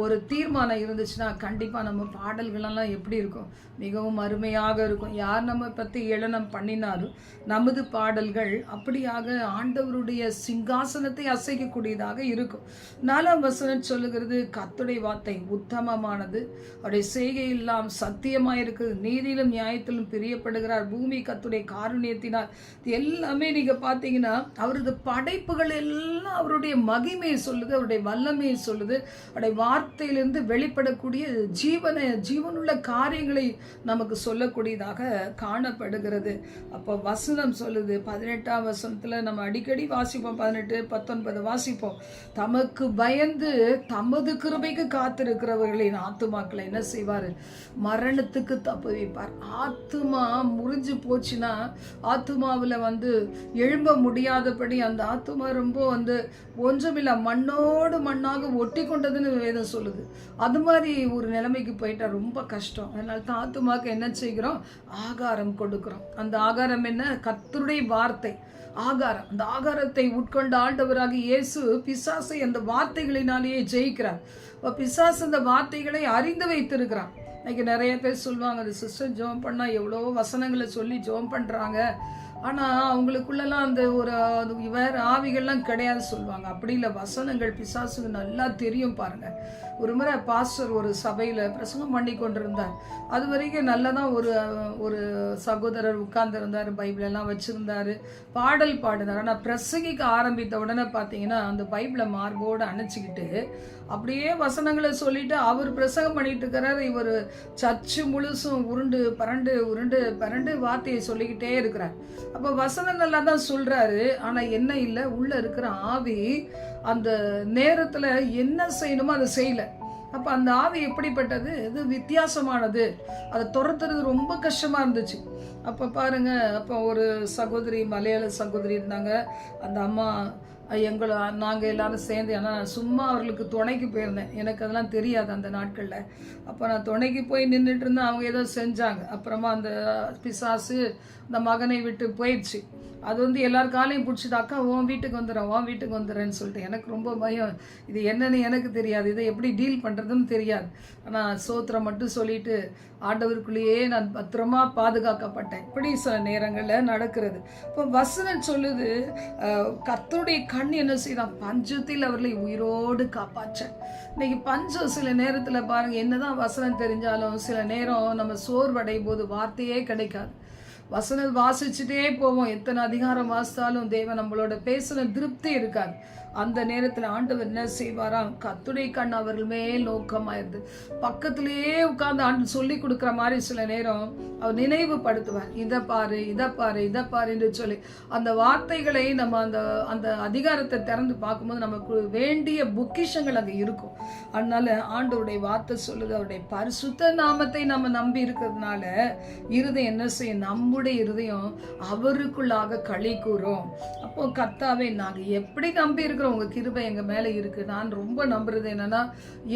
ஒரு தீர்மானம் இருந்துச்சுன்னா கண்டிப்பாக நம்ம பாடல்களெல்லாம் எப்படி இருக்கும், மிகவும் அருமையாக இருக்கும். யார் நம்ம பற்றி ஏளனம் பண்ணினாலும் நமது பாடல்கள் அப்படியாக ஆண்டவருடைய சிங்காசனத்தை அசைக்கக்கூடியதாக இருக்கும். 4ஆம் வசனம் சொல்லுகிறது, கர்த்தருடைய வார்த்தை உத்தமமானது, அவருடைய செய்கையெல்லாம் சத்தியமாக இருக்குது, நீதியிலும் நியாயத்திலும் பிரியப்படுகிறார், பூமி கர்த்தருடைய காருண்யத்தினால். எல்லாமே நீங்கள் பார்த்தீங்கன்னா அவரது படைப்புகள் எல்லாம் அவருடைய மகிமையை சொல்லுது, அவருடைய வல்லமையை சொல்லுது, அவருடைய வார்த்தையிலிருந்து வெளிப்படக்கூடிய ஜீவனுள்ள காரியங்களை நமக்கு சொல்லக்கூடியதாக காணப்படுகிறது. அப்போ வசனம் சொல்லுது, 18ஆம் வசனத்தில் நம்ம அடிக்கடி வாசிப்போம், 18, 19 வாசிப்போம், தமக்கு பயந்து தமது கிருபைக்கு காத்திருக்கிறவர்களின் ஆத்துமாக்களை என்ன செய்வார், மரண மரணத்துக்கு தப்புவிப்பார். ஆத்துமா முறிஞ்சு போச்சுன்னா ஆத்துமாவில் எழும்ப முடியாதபடி அந்த ஆத்துமா ரொம்ப ஒன்றுமில்ல மண்ணோடு மண்ணாக ஒட்டி கொண்டதுன்னு வேதம் சொல்லுது. அது மாதிரி ஒரு நிலைமைக்கு போயிட்டா ரொம்ப கஷ்டம். அதனால தான் ஆத்துமாக்கு என்ன செய்கிறோம்? ஆகாரம் கொடுக்கிறோம். அந்த ஆகாரம் என்ன? கர்த்தருடைய வார்த்தை ஆகாரம். அந்த ஆகாரத்தை உட்கொண்ட ஆண்டவராக இயேசு பிசாசை அந்த வார்த்தைகளினாலேயே ஜெயிக்கிறார். பிசாசு அந்த வார்த்தைகளை அறிந்து வைத்திருக்கிறான். இன்னைக்கு நிறைய பேர் சொல்லுவாங்க, அந்த சிஸ்டர் ஜெபம் பண்ணால் எவ்வளோ வசனங்களை சொல்லி ஜெபம் பண்ணுறாங்க, ஆனால் அவங்களுக்குள்ளெல்லாம் அந்த வேறு ஆவிகள்லாம் கிடையாது சொல்லுவாங்க. அப்படி இல்லை, வசனங்கள் பிசாசுக்கு நல்லா தெரியும் பாருங்கள். ஒரு முறை பாஸ்டர் ஒரு சபையில் பிரசங்கம் பண்ணி கொண்டிருந்தார். அது வரைக்கும் நல்லதான் ஒரு சகோதரர் உட்கார்ந்துருந்தார், பைபிளெல்லாம் வச்சுருந்தார், பாடல் பாடினார். ஆனால் பிரசங்கிக்க ஆரம்பித்த உடனே பார்த்தீங்கன்னா அந்த பைபிளை மார்போடு அணைச்சிக்கிட்டு அப்படியே வசனங்களை சொல்லிட்டு அவர் பிரசங்கம் பண்ணிட்டு இருக்கிறார். இவர் சர்ச்சு முழுசும் உருண்டு பரண்டு வார்த்தையை சொல்லிக்கிட்டே இருக்கிறார். அப்போ வசனங்கள்லாம் தான் சொல்கிறாரு, ஆனால் என்ன இல்லை, உள்ளே இருக்கிற ஆவி அந்த நேரத்தில் என்ன செய்யணுமோ அதை செய்யலை. அப்போ அந்த ஆவி எப்படிப்பட்டது? இது வித்தியாசமானது. அதை துரத்துறது ரொம்ப கஷ்டமாக இருந்துச்சு. அப்போ பாருங்கள், அப்போ ஒரு சகோதரி, மலையாள சகோதரி இருந்தாங்க. அந்த அம்மா நாங்கள் எல்லாரும் சேர்ந்து, ஆனால் நான் சும்மா அவர்களுக்கு துணைக்கு போயிருந்தேன். எனக்கு அதெல்லாம் தெரியாது அந்த நாட்களில். அப்போ நான் துணைக்கு போய் நின்றுட்டு இருந்தேன். அவங்க ஏதோ செஞ்சாங்க. அப்புறமா அந்த பிசாசு அந்த மகனை விட்டு போயிடுச்சு. அது எல்லார் காலையும் பிடிச்சிட்டு, அக்கா உன் வீட்டுக்கு வந்துடுறேன்னு சொல்லிட்டு எனக்கு ரொம்ப பயம். இது என்னன்னு எனக்கு தெரியாது, இதை எப்படி டீல் பண்ணுறதுன்னு தெரியாது. ஆனால் சோத்திரம் மட்டும் சொல்லிட்டு ஆண்டவருக்குள்ளேயே நான் பத்திரமா பாதுகாக்கப்பட்டேன். இப்படி சில நேரங்களில் நடக்கிறது. இப்போ வசனம் சொல்லுது, கர்த்தருடைய கண் என்ன செய்தான்? பஞ்சத்தில் அவர்களை உயிரோடு காப்பாற்றேன். இன்னைக்கு பஞ்சம் சில நேரத்தில் பாருங்கள், என்னதான் வசனம் தெரிஞ்சாலும் சில நேரம் நம்ம சோர்வடையும் போது வார்த்தையே கிடைக்காது. வசனம் வாசிச்சுட்டே போவோம், எத்தனை அதிகாரம் வாசித்தாலும் தேவன் நம்மளோட பேசுன திருப்தி இருக்காது. அந்த நேரத்தில் ஆண்டவர் என்ன செய்வாராம்? கர்த்தருடைய கண் அவர்கள் மேல் நோக்கமாயிருது. பக்கத்திலேயே உட்கார்ந்து ஆண்டு சொல்லி கொடுக்குற மாதிரி சில நேரம் அவர் நினைவுபடுத்துவார். இதை பாரு என்று சொல்லி அந்த வார்த்தைகளை நம்ம அந்த அதிகாரத்தை திறந்து பார்க்கும்போது நமக்கு வேண்டிய பொக்கிஷங்கள் அங்கே இருக்கும். அதனால ஆண்டவருடைய வார்த்தை சொல்லுது, அவருடைய பரிசுத்த நாமத்தை நம்ம நம்பி இருக்கிறதுனால இருதயம் என்ன செய்யும்? நம்முடைய இருதயம் அவருக்குள்ளாக களி கூறும். அப்போ கர்த்தாவே, நாங்கள் எப்படி நம்பி இருக்கிறோம், உங்க கிருபை எங்க மேல இருக்கு. நான் ரொம்ப நம்புறது என்னன்னா,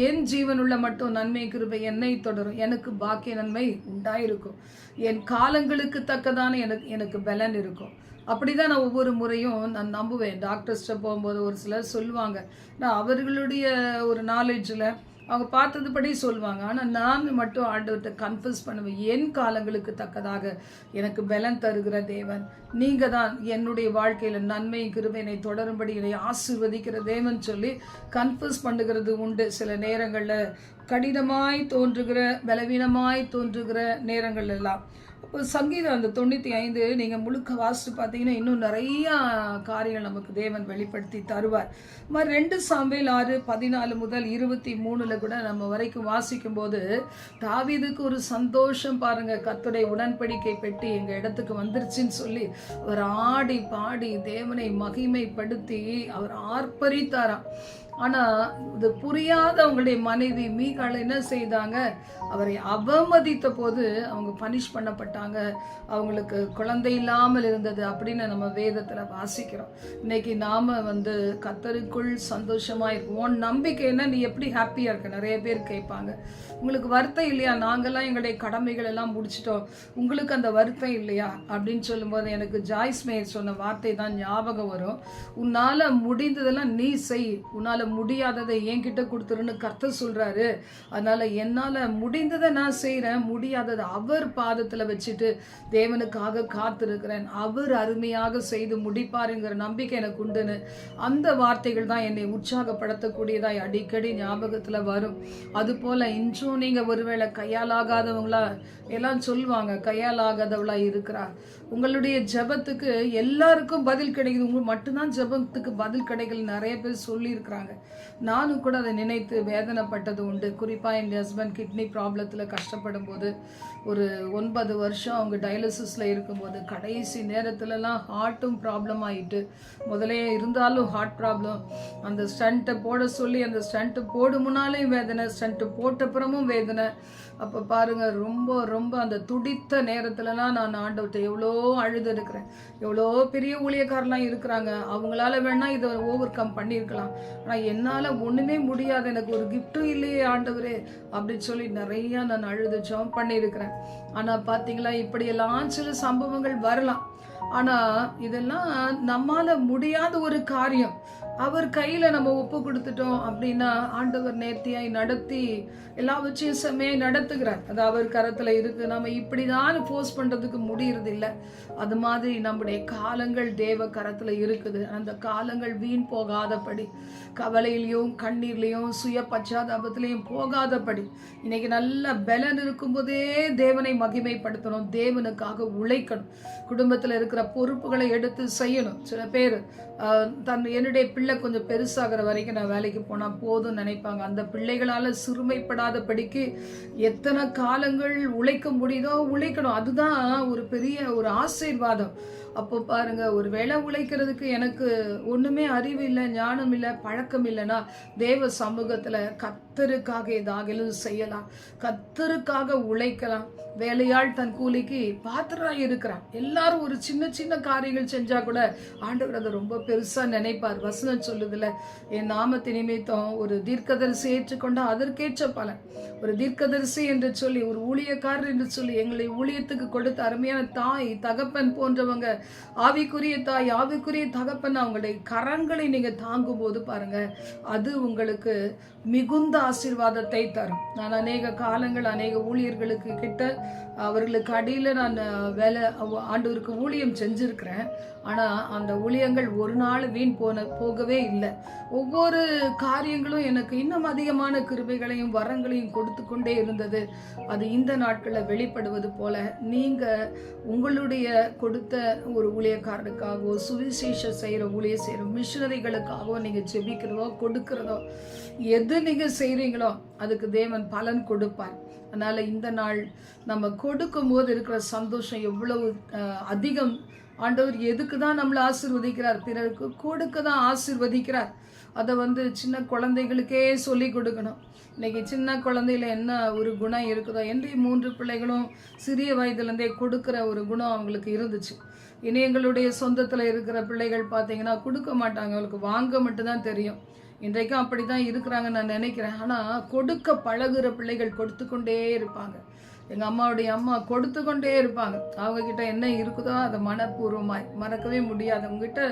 என் ஜீவனுள்ள மட்டும் நன்மை கிருபை என்னை தொடரும், எனக்கு பாக்கிய நன்மை உண்டாயிருக்கும், என் காலங்களுக்கு தக்கதான எனக்கு பலன் இருக்கும். அப்படிதான் நான் ஒவ்வொரு முறையும் நான் நம்புவேன். டாக்டர்ஸ்ட்ட போகும்போது ஒரு சிலர் சொல்லுவாங்க, நான் அவர்களுடைய ஒரு நாலேஜில் அவங்க பார்த்ததுபடி சொல்லுவாங்க. ஆனால் நான் மட்டும் ஆண்டவர்கிட்ட கன்ஃபஸ் பண்ணுவேன், என் காலங்களுக்கு தக்கதாக எனக்கு பலன் தருகிற தேவன் நீங்கள் தான், என்னுடைய வாழ்க்கையில் நன்மை கிருபையினை தொடரும்படி என்னை ஆசீர்வதிக்கிற தேவன் சொல்லி கன்ஃபஸ் பண்ணுகிறது உண்டு. சில நேரங்களில் கடினமாய் தோன்றுகிற, பலவீனமாய் தோன்றுகிற நேரங்கள் எல்லாம். இப்போ சங்கீதம் அந்த 95 நீங்கள் முழுக்க வாசித்து பார்த்தீங்கன்னா இன்னும் நிறையா காரியங்கள் நமக்கு தேவன் வெளிப்படுத்தி தருவார். மாதிரி 2 சாமுவேல் 6:14 முதல் 23 கூட நம்ம வரைக்கும் வாசிக்கும் போது தாவீதுக்கு ஒரு சந்தோஷம் பாருங்கள். கர்த்தருடைய உடன்படிக்கை பெட்டி எங்கள் இடத்துக்கு வந்துருச்சுன்னு சொல்லி அவர் ஆடி பாடி தேவனை மகிமைப்படுத்தி அவர் ஆர்ப்பரித்தாராம். ஆனால் இது புரியாத அவங்களுடைய மனைவி மீகாள் என்ன செய்தாங்க? அவரை அவமதித்த போது அவங்க பனிஷ் பண்ணப்பட்டாங்க. அவங்களுக்கு குழந்தை இல்லாமல் இருந்தது அப்படின்னு நம்ம வேதத்தில் வாசிக்கிறோம். இன்னைக்கு நாம் கர்த்தருக்குள் சந்தோஷமாக இருக்கும். உன் நம்பிக்கை என்ன? நீ எப்படி ஹாப்பியாக இருக்க? நிறைய பேர் கேட்பாங்க, உங்களுக்கு வருத்தம் இல்லையா? நாங்கள்லாம் எங்களுடைய கடமைகள் எல்லாம் முடிச்சிட்டோம், உங்களுக்கு அந்த வருத்தம் இல்லையா அப்படின்னு சொல்லும்போது எனக்கு ஜாய்ஸ் மேயர் சொன்ன வார்த்தை தான் ஞாபகம் வரும். உன்னால் முடிந்ததெல்லாம் நீ செய், உன்னால் முடியாததை என்கிட்ட கொடுத்துருன்னு கர்த்தர் சொல்கிறாரு. அதனால் என்னால் முடிந்ததை நான் செய்கிறேன், முடியாததை அவர் பாதத்தில் வச்சுட்டு தேவனுக்காக காத்திருக்கிறேன். அவர் அருமையாக செய்து முடிப்பாருங்கிற நம்பிக்கை எனக்கு உண்டுன்னு அந்த வார்த்தைகள் தான் என்னை உற்சாகப்படுத்தக்கூடியதாய் அடிக்கடி ஞாபகத்தில் வரும். அதுபோல் இன்றும் நீங்கள் ஒருவேளை கையாலாகாதவங்களா எல்லாம் சொல்லுவாங்க, கையாலாகாதவளா இருக்கிறா, உங்களுடைய ஜெபத்துக்கு எல்லாருக்கும் பதில் கிடைக்குது, உங்களுக்கு மட்டும்தான் ஜெபத்துக்கு பதில் கிடைக்கல நிறைய பேர் சொல்லியிருக்கிறாங்க. நானும் கூட அதை நினைத்து வேதனைப்பட்டது உண்டு. குறிப்பாக என் ஹஸ்பண்ட் கிட்னி ப்ராப்ளத்தில் கஷ்டப்படும் போது ஒரு 9 வருஷம் அவங்க டயாலிசிஸில் இருக்கும்போது கடைசி நேரத்துலலாம் ஹார்ட்டும் ப்ராப்ளம் ஆகிட்டு, முதலே இருந்தாலும் ஹார்ட் ப்ராப்ளம், அந்த ஸ்டண்ட்டை போட சொல்லி அந்த ஸ்டண்ட்டு போடும் முன்னாலேயும் வேதனை, ஸ்டண்ட்டு போட்டப்புறமும் வேதனை. அப்போ பாருங்க, ரொம்ப ரொம்ப அந்த துடித்த நேரத்துலலாம் நான் ஆண்டவர்கிட்ட எவ்வளோ அழுது இருக்கிறேன். எவ்வளோ பெரிய ஊழியக்காரெலாம் இருக்கிறாங்க, அவங்களால வேணா இதை ஓவர் கம் பண்ணியிருக்கலாம். ஆனால் என்னால் ஒன்றுமே முடியாது, எனக்கு ஒரு கிஃப்ட்டும் இல்லையே ஆண்டவரே அப்படின்னு சொல்லி நிறையா நான் அழுது ஜெபம் பண்ணியிருக்கிறேன். ஆனால் பார்த்தீங்களா, இப்படியெல்லாம் சில சம்பவங்கள் வரலாம். ஆனால் இதெல்லாம் நம்மால் முடியாத ஒரு காரியம். அவர் கையில் நம்ம ஒப்பு கொடுத்துட்டோம் அப்படின்னா ஆண்டவர் நேர்த்தியாய் நடத்தி எல்லாவற்றையும் செம்மையாய் நடத்துகிறார். அது அவர் கரத்தில் இருக்குது. நம்ம இப்படிதான் போஸ்ட் பண்ணுறதுக்கு முடியறது இல்லை. அது மாதிரி நம்முடைய காலங்கள் தேவ கரத்தில் இருக்குது. அந்த காலங்கள் வீண் போகாதபடி, கவலையிலையும் கண்ணீர்லையும் சுய பச்சாதாபத்திலையும் போகாதபடி, இன்னைக்கு நல்ல பலன் இருக்கும்போதே தேவனை மகிமைப்படுத்தணும், தேவனுக்காக உழைக்கணும், குடும்பத்தில் இருக்கிற பொறுப்புகளை எடுத்து செய்யணும். சில பேர் என்னுடைய பிள்ளை கொஞ்சம் பெருசாகிற வரைக்கும் நான் வேலைக்கு போனால் போதும் நினைப்பாங்க. அந்த பிள்ளைகளால் சிறுமைப்படாதபடிக்கு எத்தனை காலங்கள் உழைக்க முடியுதோ உழைக்கணும். அதுதான் ஒரு பெரிய ஒரு ஆசீர்வாதம். அப்போ பாருங்க, ஒரு வேளை உழைக்கிறதுக்கு எனக்கு ஒன்றுமே அறிவு இல்லை, ஞானம் இல்லை, பழக்கம் இல்லைன்னா தேவ சமூகத்தில் கர்த்தருக்காக ஏதாகிலும் செய்யலாம், கர்த்தருக்காக உழைக்கலாம். வேலையாள் தன் கூலிக்கு பாத்திரராக இருக்கிறான். எல்லாரும் ஒரு சின்ன சின்ன காரியங்கள் செஞ்சா கூட ஆண்டவர் அதை ரொம்ப பெருசா நினைப்பார். வசனம் சொல்லுதுல, என் நாமத்தை நிமித்தம் ஒரு தீர்க்கதரிசி ஏற்றுக்கொண்டா அதற்கேற்ற பலன். ஒரு தீர்க்கதரிசி என்று சொல்லி, ஒரு ஊழியக்காரர் என்று சொல்லி, எங்களை ஊழியத்துக்கு கொடுத்த அருமையான தாய் தகப்பன் போன்றவங்க, ஆவிக்குரிய தாய் ஆவிக்குரிய தகப்பன், அவங்களுடைய கரங்களை நீங்க தாங்கும் போது பாருங்க, அது உங்களுக்கு மிகுந்த ஆசீர்வாதத்தை தரும். நான் அநேக காலங்கள் அநேக ஊழியர்களுக்கு கிட்ட அவர்களுக்கு அடியில் நான் வேலை ஆண்டவருக்கு ஊழியம் செஞ்சுருக்கிறேன். ஆனால் அந்த ஊழியங்கள் ஒரு நாள் வீண் போகவே இல்லை. ஒவ்வொரு காரியங்களும் எனக்கு இன்னும் அதிகமான கிருபைகளையும் வரங்களையும் கொடுத்து கொண்டே இருந்தது. அது இந்த நாட்களில் வெளிப்படுவது போல நீங்கள் உங்களுடைய கொடுத்த ஒரு ஊழியக்காரனுக்காகவோ, சுவிசேஷ செய்கிற ஊழிய செய்கிற மிஷனரிகளுக்காகவோ நீங்கள் ஜெபிக்கிறதோ கொடுக்கிறதோ எது நீங்கள் செய்கிறீங்களோ அதுக்கு தேவன் பலன் கொடுப்பார். அதனால் இந்த நாள் நம்ம கொடுக்கும் போது இருக்கிற சந்தோஷம் எவ்வளவு அதிகம். ஆண்டவர் எதுக்கு தான் நம்மளை ஆசீர்வதிக்கிறார்? பிறருக்கு கொடுக்க தான் ஆசீர்வதிக்கிறார். அதை சின்ன குழந்தைகளுக்கே சொல்லி கொடுக்கணும். இன்னைக்கு சின்ன குழந்தையில என்ன ஒரு குணம் இருக்குதோ, என்னுடைய 3 பிள்ளைகளும் சிறிய வயதுலேருந்தே கொடுக்குற ஒரு குணம் அவங்களுக்கு இருந்துச்சு. இனி எங்களுடைய சொந்தத்தில் இருக்கிற பிள்ளைகள் பார்த்தீங்கன்னா கொடுக்க மாட்டாங்க, அவங்களுக்கு வாங்க மட்டும்தான் தெரியும். இன்றைக்கும் அப்படி தான் இருக்கிறாங்கன்னு நான் நினைக்கிறேன். ஆனால் கொடுக்க பழகுற பிள்ளைகள் கொடுத்து கொண்டே இருப்பாங்க. எங்கள் அம்மாவுடைய அம்மா கொடுத்து கொண்டே இருப்பாங்க. அவங்கக்கிட்ட என்ன இருக்குதோ அதை மனப்பூர்வமாய் மறக்கவே முடியாது. அவங்ககிட்ட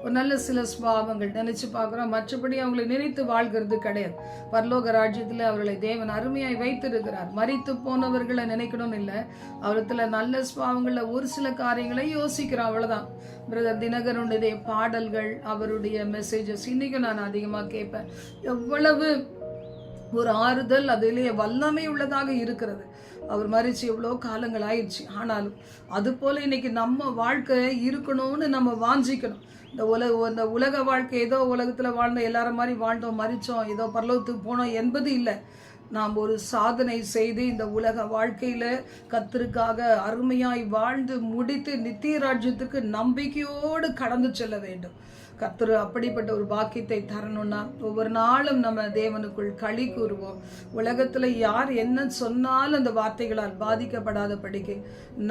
ஒரு நல்ல சில சுபாவங்கள் நினச்சி பார்க்குறோம். மற்றபடி அவங்களை நினைத்து வாழ்கிறது கிடையாது. பரலோக ராஜ்யத்தில் அவர்களை தேவன் அருமையாய் வைத்திருக்கிறார். மரித்து போனவர்களை நினைக்கணும்னு இல்லை, அவரத்தில் நல்ல சுபாவங்களில் ஒரு சில காரியங்களை யோசிக்கிறோம், அவ்வளோதான். பிரதர் தினகரனுடைய பாடல்கள், அவருடைய மெசேஜஸ் இன்றைக்கும் நான் அதிகமாக கேட்பேன். எவ்வளவு ஒரு ஆறுதல், அதிலேயே வல்லமை உள்ளதாக இருக்கிறது. அவர் மறிச்சு எவ்வளோ காலங்கள் ஆயிடுச்சு. ஆனாலும் அது போல் இன்னைக்கு நம்ம வாழ்க்கை இருக்கணும்னு நம்ம வாஞ்சிக்கணும். இந்த உலக வாழ்க்கை ஏதோ உலகத்தில் வாழ்ந்த எல்லாரும் மாதிரி வாழ்ந்தோம், மறிச்சோம், ஏதோ பரலோகத்துக்கு போனோம் என்பது இல்லை. நாம் ஒரு சாதனை செய்து இந்த உலக வாழ்க்கையில் கர்த்தருக்காக அருமையாய் வாழ்ந்து முடித்து நித்திய ராஜ்யத்துக்கு நம்பிக்கையோடு கடந்து செல்ல வேண்டும். கர்த்தர் அப்படிப்பட்ட ஒரு பாக்கியத்தை தரணும்னா ஒவ்வொரு நாளும் நம்ம தேவனுக்குள் களி கூறுவோம். உலகத்தில் யார் என்ன சொன்னாலும் அந்த வார்த்தைகளால் பாதிக்கப்படாதபடிக்கு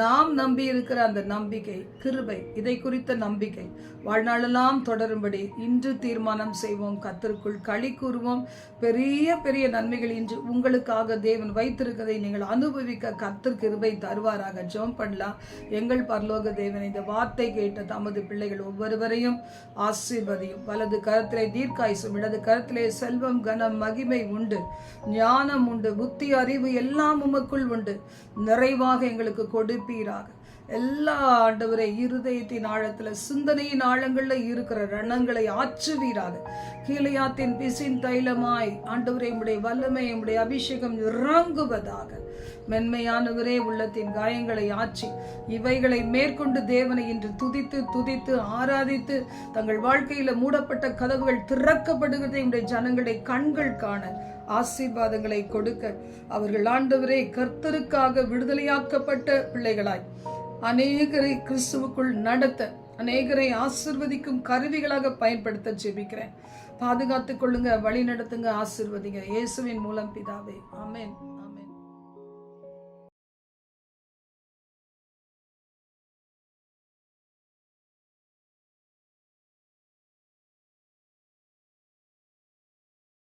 நாம் நம்பி இருக்கிற அந்த நம்பிக்கை, கிருபை, இதை குறித்த நம்பிக்கை வாழ்நாளெல்லாம் தொடரும்படி இன்று தீர்மானம் செய்வோம். கர்த்தருக்குள் களி கூறுவோம். பெரிய பெரிய நன்மைகள் இன்று உங்களுக்காக தேவன் வைத்திருக்கதை நீங்கள் அனுபவிக்க கர்த்தர் கிருபை தருவாராக. ஜெபம் பண்ணலாம். எங்கள் பரலோக தேவன், இந்த வார்த்தை கேட்ட தமது பிள்ளைகள் ஒவ்வொருவரையும் ஆசீர்வதியும். வலது கரத்திலே தீர்க்காயுசும், இடது கரத்திலே செல்வம், கனம், மகிமை உண்டு, ஞானம் உண்டு, புத்தி, அறிவு எல்லாம் உமக்குள் உண்டு. நிறைவாக எங்களுக்கு கொடுப்பீராக. எல்லா ஆண்டவரே இருதயத்தின் ஆழத்தில், சிந்தனையின் ஆழங்களில் இருக்கிற ரணங்களை ஆற்றுவீராக. கீழையாத்தின் பிசின் தைலமாய் ஆண்டவரே உம்முடைய வல்லமை, உம்முடைய அபிஷேகம் இறங்குவதாக. மென்மையானவரே உள்ளத்தின் காயங்களை ஆற்றி இவைகளை மேற்கொண்டு தேவனை இன்று துதித்து துதித்து ஆராதித்து தங்கள் வாழ்க்கையில மூடப்பட்ட கதவுகள் திறக்கப்படுகிறதை உடைய ஜனங்களுடைய கண்கள் காண ஆசீர்வாதங்களை கொடுக்க அவர்கள் ஆண்டவரே கர்த்தருக்காக விடுதலையாக்கப்பட்ட பிள்ளைகளாய் அநேகரை கிறிஸ்துவுக்குள் நடத்த, அநேகரை ஆசிர்வதிக்கும் கருவிகளாக பயன்படுத்த ஜெபிக்கிறேன். பாதுகாத்துக் கொள்ளுங்க, வழி நடத்துங்க, ஆசிர்வதிங்க. இயேசுவின் மூலம் பிதாவே, ஆமென்.